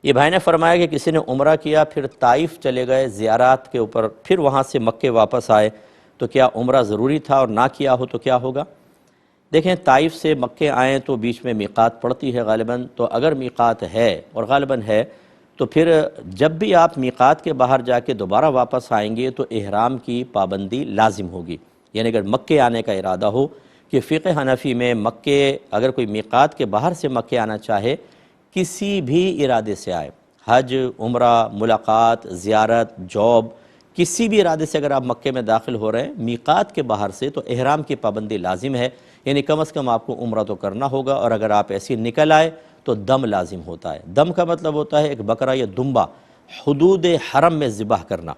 یہ بھائی نے فرمایا کہ کسی نے عمرہ کیا پھر طائف چلے گئے زیارات کے اوپر، پھر وہاں سے مکے واپس آئے، تو کیا عمرہ ضروری تھا اور نہ کیا ہو تو کیا ہوگا؟ دیکھیں، طائف سے مکے آئیں تو بیچ میں میقات پڑتی ہے غالباً، تو اگر میقات ہے اور غالباً ہے تو پھر جب بھی آپ میقات کے باہر جا کے دوبارہ واپس آئیں گے تو احرام کی پابندی لازم ہوگی۔ یعنی اگر مکے آنے کا ارادہ ہو، کہ فقہ حنفی میں مکے اگر کوئی میقات کے باہر سے مکے آنا چاہے، کسی بھی ارادے سے آئے، حج، عمرہ، ملاقات، زیارت، جاب، کسی بھی ارادے سے اگر آپ مکے میں داخل ہو رہے ہیں میقات کے باہر سے، تو احرام کی پابندی لازم ہے۔ یعنی کم از کم آپ کو عمرہ تو کرنا ہوگا، اور اگر آپ ایسی نکل آئے تو دم لازم ہوتا ہے۔ دم کا مطلب ہوتا ہے ایک بکرا یا دمبا حدود حرم میں ذبح کرنا۔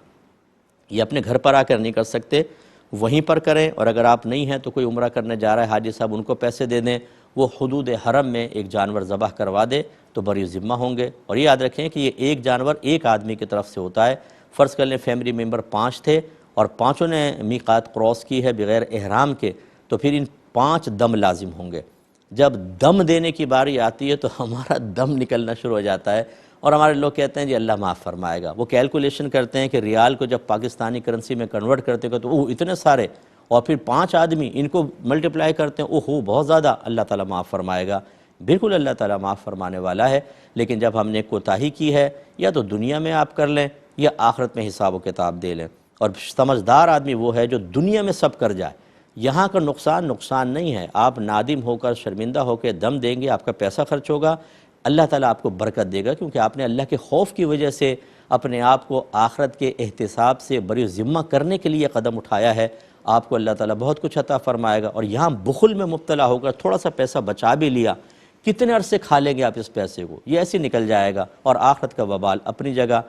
یہ اپنے گھر پر آ کر نہیں کر سکتے، وہیں پر کریں، اور اگر آپ نہیں ہیں تو کوئی عمرہ کرنے جا رہا ہے حاجی صاحب، ان کو پیسے دے دیں، وہ حدود حرم میں ایک جانور ذبح کروا دے تو بری ذمہ ہوں گے۔ اور یہ یاد رکھیں کہ یہ ایک جانور ایک آدمی کی طرف سے ہوتا ہے۔ فرض کر لیں فیملی ممبر 5 تھے اور 5 نے میقات کراس کی ہے بغیر احرام کے، تو پھر ان 5 دم لازم ہوں گے۔ جب دم دینے کی باری آتی ہے تو ہمارا دم نکلنا شروع ہو جاتا ہے، اور ہمارے لوگ کہتے ہیں جی اللہ معاف فرمائے گا۔ وہ کیلکولیشن کرتے ہیں کہ ریال کو جب پاکستانی کرنسی میں کنورٹ کرتے ہیں تو اتنے سارے، اور پھر 5 آدمی ان کو ملٹیپلائی کرتے ہیں، بہت زیادہ، اللہ تعالیٰ معاف فرمائے گا۔ بالکل اللہ تعالیٰ معاف فرمانے والا ہے، لیکن جب ہم نے کوتاہی کی ہے، یا تو دنیا میں آپ کر لیں یا آخرت میں حساب و کتاب دے لیں۔ اور سمجھدار آدمی وہ ہے جو دنیا میں سب کر جائے، یہاں کا نقصان نہیں ہے۔ آپ نادم ہو کر شرمندہ ہو کے دم دیں گے، آپ کا پیسہ خرچ ہوگا، اللہ تعالیٰ آپ کو برکت دے گا، کیونکہ آپ نے اللہ کے خوف کی وجہ سے اپنے آپ کو آخرت کے احتساب سے بری ذمہ کرنے کے لیے قدم اٹھایا ہے۔ آپ کو اللہ تعالیٰ بہت کچھ عطا فرمائے گا۔ اور یہاں بخل میں مبتلا ہو کر تھوڑا سا پیسہ بچا بھی لیا، کتنے عرصے کھا لیں گے آپ اس پیسے کو، یہ ایسے نکل جائے گا، اور آخرت کا وبال اپنی جگہ۔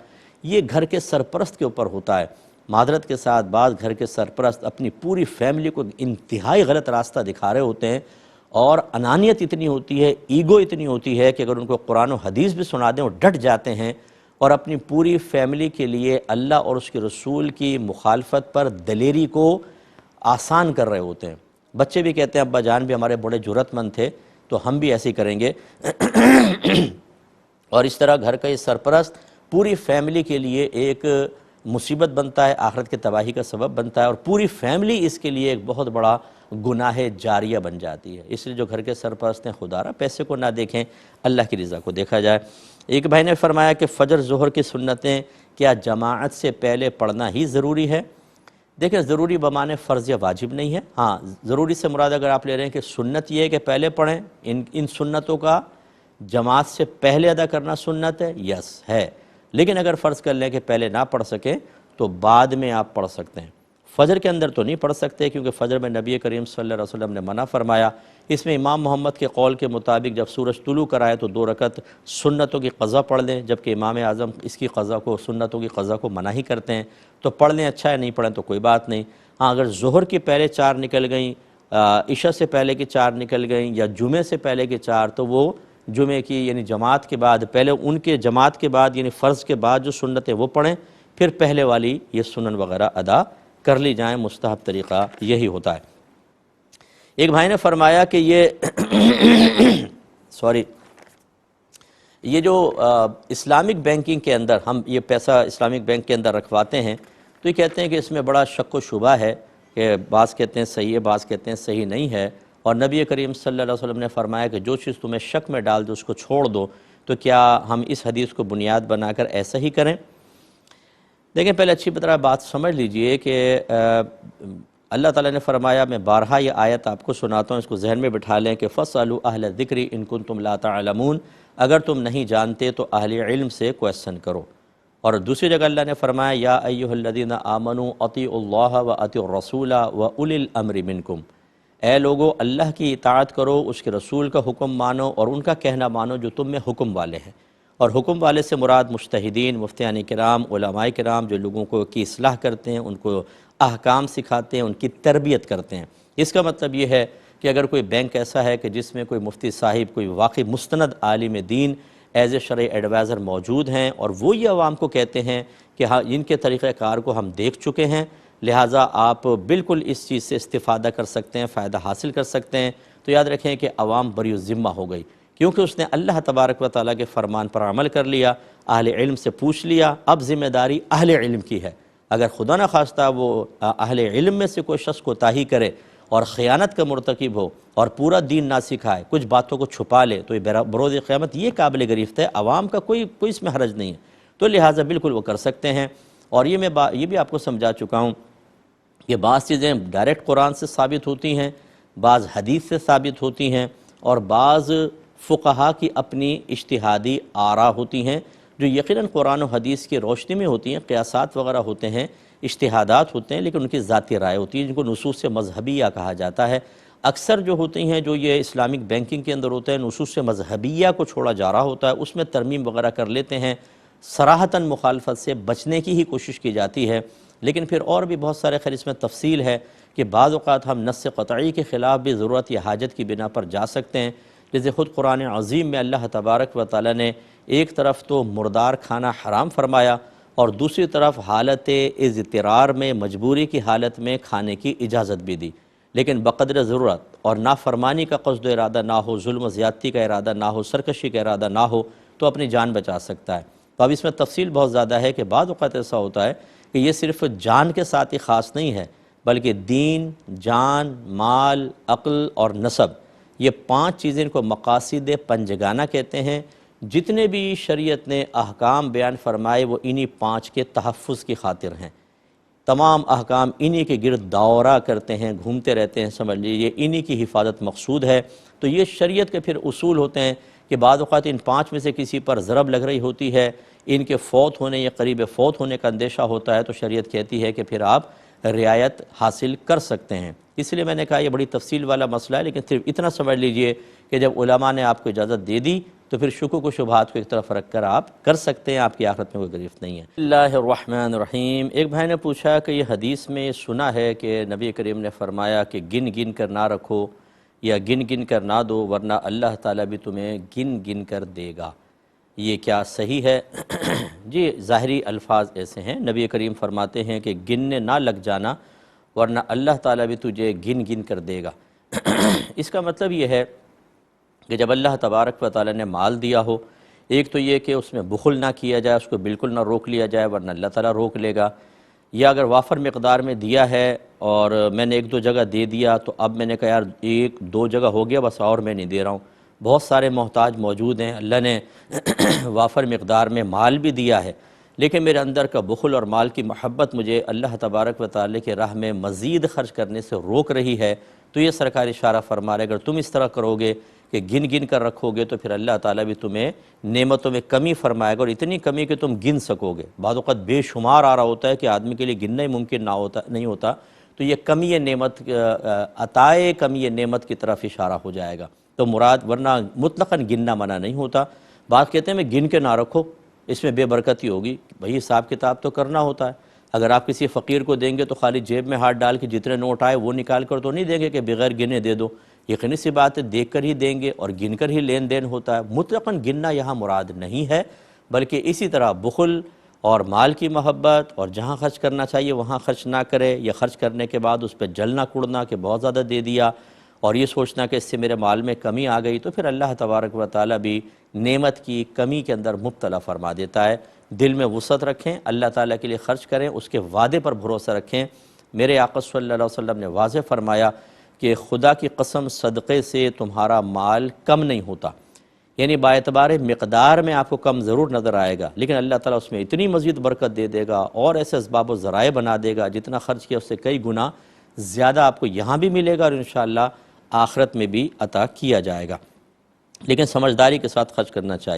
یہ گھر کے سرپرست کے اوپر ہوتا ہے۔ معذرت کے ساتھ بعض گھر کے سرپرست اپنی پوری فیملی کو انتہائی غلط راستہ دکھا رہے ہوتے ہیں، اور انانیت اتنی ہوتی ہے، ایگو اتنی ہوتی ہے کہ اگر ان کو قرآن و حدیث بھی سنا دیں وہ ڈٹ جاتے ہیں، اور اپنی پوری فیملی کے لیے اللہ اور اس کے رسول کی مخالفت پر دلیری کو آسان کر رہے ہوتے ہیں۔ بچے بھی کہتے ہیں ابا جان بھی ہمارے بڑے جرأت مند تھے تو ہم بھی ایسے ہی کریں گے۔ اور اس طرح گھر کا یہ سرپرست پوری فیملی کے لیے ایک مصیبت بنتا ہے، آخرت کی تباہی کا سبب بنتا ہے، اور پوری فیملی اس کے لیے ایک بہت بڑا گناہ جاریہ بن جاتی ہے۔ اس لیے جو گھر کے سرپرست ہیں، خدا را پیسے کو نہ دیکھیں، اللہ کی رضا کو دیکھا جائے۔ ایک بھائی نے فرمایا کہ فجر ظہر کی سنتیں کیا جماعت سے پہلے پڑھنا ہی ضروری ہے؟ دیکھیں، ضروری بمانے فرض یا واجب نہیں ہے۔ ہاں، ضروری سے مراد اگر آپ لے رہے ہیں کہ سنت یہ ہے کہ پہلے پڑھیں، ان سنتوں کا جماعت سے پہلے ادا کرنا سنت ہے، یس ہے۔ لیکن اگر فرض کر لیں کہ پہلے نہ پڑھ سکیں تو بعد میں آپ پڑھ سکتے ہیں۔ فجر کے اندر تو نہیں پڑھ سکتے، کیونکہ فجر میں نبی کریم صلی اللہ علیہ وسلم نے منع فرمایا۔ اس میں امام محمد کے قول کے مطابق جب سورج طلوع کرائے تو 2 رکعت سنتوں کی قضا پڑھ لیں، جبکہ امام اعظم اس کی قضا کو، سنتوں کی قضا کو منع ہی کرتے ہیں۔ تو پڑھ لیں، اچھا ہے، نہیں پڑھیں تو کوئی بات نہیں۔ ہاں، اگر ظہر کی پہلے 4 نکل گئیں، عشاء سے پہلے کی 4 نکل گئیں، یا جمعے سے پہلے کی 4، تو وہ جمعے کی یعنی جماعت کے بعد، پہلے ان کے جماعت کے بعد یعنی فرض کے بعد جو سنتیں وہ پڑھیں، پھر پہلے والی یہ سنن وغیرہ ادا کر لی جائیں۔ مستحب طریقہ یہی ہوتا ہے۔ ایک بھائی نے فرمایا کہ یہ جو اسلامک بینکنگ کے اندر ہم یہ پیسہ اسلامک بینک کے اندر رکھواتے ہیں، تو یہ کہتے ہیں کہ اس میں بڑا شک و شبہ ہے، کہ بعض کہتے ہیں صحیح ہے، بعض کہتے ہیں صحیح نہیں ہے، اور نبی کریم صلی اللہ علیہ وسلم نے فرمایا کہ جو چیز تمہیں شک میں ڈال دو اس کو چھوڑ دو۔ تو کیا ہم اس حدیث کو بنیاد بنا کر ایسا ہی کریں؟ دیکھیں، پہلے اچھی طرح بات سمجھ لیجئے کہ اللہ تعالیٰ نے فرمایا، میں بارہا یہ آیت آپ کو سناتا ہوں، اس کو ذہن میں بٹھا لیں کہ فَاسْأَلُوا أَهْلَ الذِّكْرِ إِن كُنتُمْ لَا تَعْلَمُونَ، اگر تم نہیں جانتے تو اہل علم سے کویسچن کرو۔ اور دوسری جگہ اللہ نے فرمایا، یا ایھا الذین آمنوا اطیعوا اللہ واطیعوا الرسول واولی الامر منکم، اے لوگو اللہ کی اطاعت کرو، اس کے رسول کا حکم مانو، اور ان کا کہنا مانو جو تم میں حکم والے ہیں۔ اور حکم والے سے مراد مجتہدین، مفتیان کرام، علماء کرام، جو لوگوں کو کی اصلاح کرتے ہیں، ان کو احکام سکھاتے ہیں، ان کی تربیت کرتے ہیں۔ اس کا مطلب یہ ہے کہ اگر کوئی بینک ایسا ہے کہ جس میں کوئی مفتی صاحب، کوئی واقعی مستند عالم دین ایز اے شرعی ایڈوائزر موجود ہیں، اور وہ یہ عوام کو کہتے ہیں کہ ہاں ان کے طریقہ کار کو ہم دیکھ چکے ہیں، لہٰذا آپ بالکل اس چیز سے استفادہ کر سکتے ہیں، فائدہ حاصل کر سکتے ہیں، تو یاد رکھیں کہ عوام بری ذمہ ہو گئی، کیونکہ اس نے اللہ تبارک و تعالیٰ کے فرمان پر عمل کر لیا، اہل علم سے پوچھ لیا، اب ذمہ داری اہل علم کی ہے۔ اگر خدا نہ خواستہ وہ اہل علم میں سے کوئی شخص کوتاہی کرے اور خیانت کا مرتکب ہو اور پورا دین نہ سکھائے، کچھ باتوں کو چھپا لے، تو یہ بروز قیامت یہ قابل گرفت ہے، عوام کا کوئی اس میں حرج نہیں ہے، تو لہٰذا بالکل وہ کر سکتے ہیں۔ اور یہ بھی آپ کو سمجھا چکا ہوں کہ بعض چیزیں ڈائریکٹ قرآن سے ثابت ہوتی ہیں، بعض حدیث سے ثابت ہوتی ہیں، اور بعض فقہا کی اپنی اجتہادی آراء ہوتی ہیں جو یقیناً قرآن و حدیث کی روشنی میں ہوتی ہیں، قیاسات وغیرہ ہوتے ہیں، اجتہادات ہوتے ہیں، لیکن ان کی ذاتی رائے ہوتی ہے جن کو نصوص مذہبیہ کہا جاتا ہے۔ اکثر جو ہوتی ہیں جو یہ اسلامک بینکنگ کے اندر ہوتے ہیں، نصوص مذہبیہ کو چھوڑا جا رہا ہوتا ہے، اس میں ترمیم وغیرہ کر لیتے ہیں، صراحتاً مخالفت سے بچنے کی ہی کوشش کی جاتی ہے۔ لیکن پھر اور بھی بہت سارے خیر اس میں تفصیل ہے کہ بعض اوقات ہم نص قطعی کے خلاف بھی ضرورت یا حاجت کی بنا پر جا سکتے ہیں، جیسے خود قرآن عظیم میں اللہ تبارک و تعالیٰ نے ایک طرف تو مردار کھانا حرام فرمایا اور دوسری طرف حالت اضطرار میں، مجبوری کی حالت میں کھانے کی اجازت بھی دی، لیکن بقدر ضرورت اور نافرمانی کا قصد و ارادہ نہ ہو، ظلم و زیادتی کا ارادہ نہ ہو، سرکشی کا ارادہ نہ ہو تو اپنی جان بچا سکتا ہے۔ تو اب اس میں تفصیل بہت زیادہ ہے کہ بعض اوقات ایسا ہوتا ہے کہ یہ صرف جان کے ساتھ ہی خاص نہیں ہے، بلکہ دین، جان، مال، عقل اور نسب، یہ 5 چیزیں ان کو مقاصد پنجگانہ کہتے ہیں۔ جتنے بھی شریعت نے احکام بیان فرمائے وہ انہی 5 کے تحفظ کی خاطر ہیں، تمام احکام انہی کے گرد دورہ کرتے ہیں، گھومتے رہتے ہیں، سمجھ لیجیے انہی کی حفاظت مقصود ہے۔ تو یہ شریعت کے پھر اصول ہوتے ہیں کہ بعض اوقات ان 5 میں سے کسی پر ضرب لگ رہی ہوتی ہے، ان کے فوت ہونے یا قریب فوت ہونے کا اندیشہ ہوتا ہے، تو شریعت کہتی ہے کہ پھر آپ رعایت حاصل کر سکتے ہیں۔ اس لیے میں نے کہا یہ بڑی تفصیل والا مسئلہ ہے، لیکن صرف اتنا سمجھ لیجئے کہ جب علماء نے آپ کو اجازت دے دی تو پھر شکوک و شبہات کو ایک طرف رکھ کر آپ کر سکتے ہیں، آپ کی آخرت میں کوئی گرفت نہیں ہے۔ اللہ الرحمن الرحیم۔ ایک بھائی نے پوچھا کہ یہ حدیث میں سنا ہے کہ نبی کریم نے فرمایا کہ گن گن کر نہ رکھو یا گن گن کر نہ دو ورنہ اللہ تعالیٰ بھی تمہیں گن گن کر دے گا، یہ کیا صحیح ہے؟ جی ظاہری الفاظ ایسے ہیں، نبی کریم فرماتے ہیں کہ گننے نہ لگ جانا ورنہ اللہ تعالیٰ بھی تجھے گن گن کر دے گا۔ اس کا مطلب یہ ہے کہ جب اللہ تبارک و تعالیٰ نے مال دیا ہو، ایک تو یہ کہ اس میں بخل نہ کیا جائے، اس کو بالکل نہ روک لیا جائے ورنہ اللہ تعالیٰ روک لے گا، یا اگر وافر مقدار میں دیا ہے اور میں نے 1-2 جگہ دے دیا تو اب میں نے کہا یار 1-2 جگہ ہو گیا بس اور میں نہیں دے رہا ہوں، بہت سارے محتاج موجود ہیں، اللہ نے وافر مقدار میں مال بھی دیا ہے، لیکن میرے اندر کا بخل اور مال کی محبت مجھے اللہ تبارک و تعالی کے راہ میں مزید خرچ کرنے سے روک رہی ہے، تو یہ سرکار اشارہ فرما رہے اگر تم اس طرح کرو گے کہ گن گن کر رکھو گے تو پھر اللہ تعالیٰ بھی تمہیں نعمتوں میں کمی فرمائے گا، اور اتنی کمی کہ تم گن سکو گے۔ بعض اوقات بے شمار آ رہا ہوتا ہے کہ آدمی کے لیے گننا ہی ممکن نہیں ہوتا، تو یہ کمی نعمت، عطائے کمی نعمت کی طرف اشارہ ہو جائے گا، تو مراد ورنہ مطلقاً گننا منع نہیں ہوتا۔ بات کہتے ہیں میں گن کے نہ رکھو، اس میں بے برکتی ہوگی، بھئی حساب کتاب تو کرنا ہوتا ہے، اگر آپ کسی فقیر کو دیں گے تو خالی جیب میں ہاتھ ڈال کے جتنے نوٹ آئے وہ نکال کر تو نہیں دیں گے کہ بغیر گنے دے دو، یقینی سی بات ہے دیکھ کر ہی دیں گے اور گن کر ہی لین دین ہوتا ہے، مطلقاً گننا یہاں مراد نہیں ہے، بلکہ اسی طرح بخل اور مال کی محبت اور جہاں خرچ کرنا چاہیے وہاں خرچ نہ کرے، یا خرچ کرنے کے بعد اس پہ جلنا کڑنا کہ بہت زیادہ دے دیا اور یہ سوچنا کہ اس سے میرے مال میں کمی آ گئی، تو پھر اللہ تبارک و تعالیٰ بھی نعمت کی کمی کے اندر مبتلا فرما دیتا ہے۔ دل میں وسعت رکھیں، اللہ تعالیٰ کے لیے خرچ کریں، اس کے وعدے پر بھروسہ رکھیں۔ میرے آقا صلی اللہ علیہ وسلم نے واضح فرمایا کہ خدا کی قسم صدقے سے تمہارا مال کم نہیں ہوتا، یعنی باعتبار مقدار میں آپ کو کم ضرور نظر آئے گا، لیکن اللہ تعالیٰ اس میں اتنی مزید برکت دے دے گا اور ایسے اسباب و ذرائع بنا دے گا، جتنا خرچ کیا اس سے کئی گنا زیادہ آپ کو یہاں بھی ملے گا اور انشاءاللہ آخرت میں بھی عطا کیا جائے گا، لیکن سمجھداری کے ساتھ خرچ کرنا چاہیے۔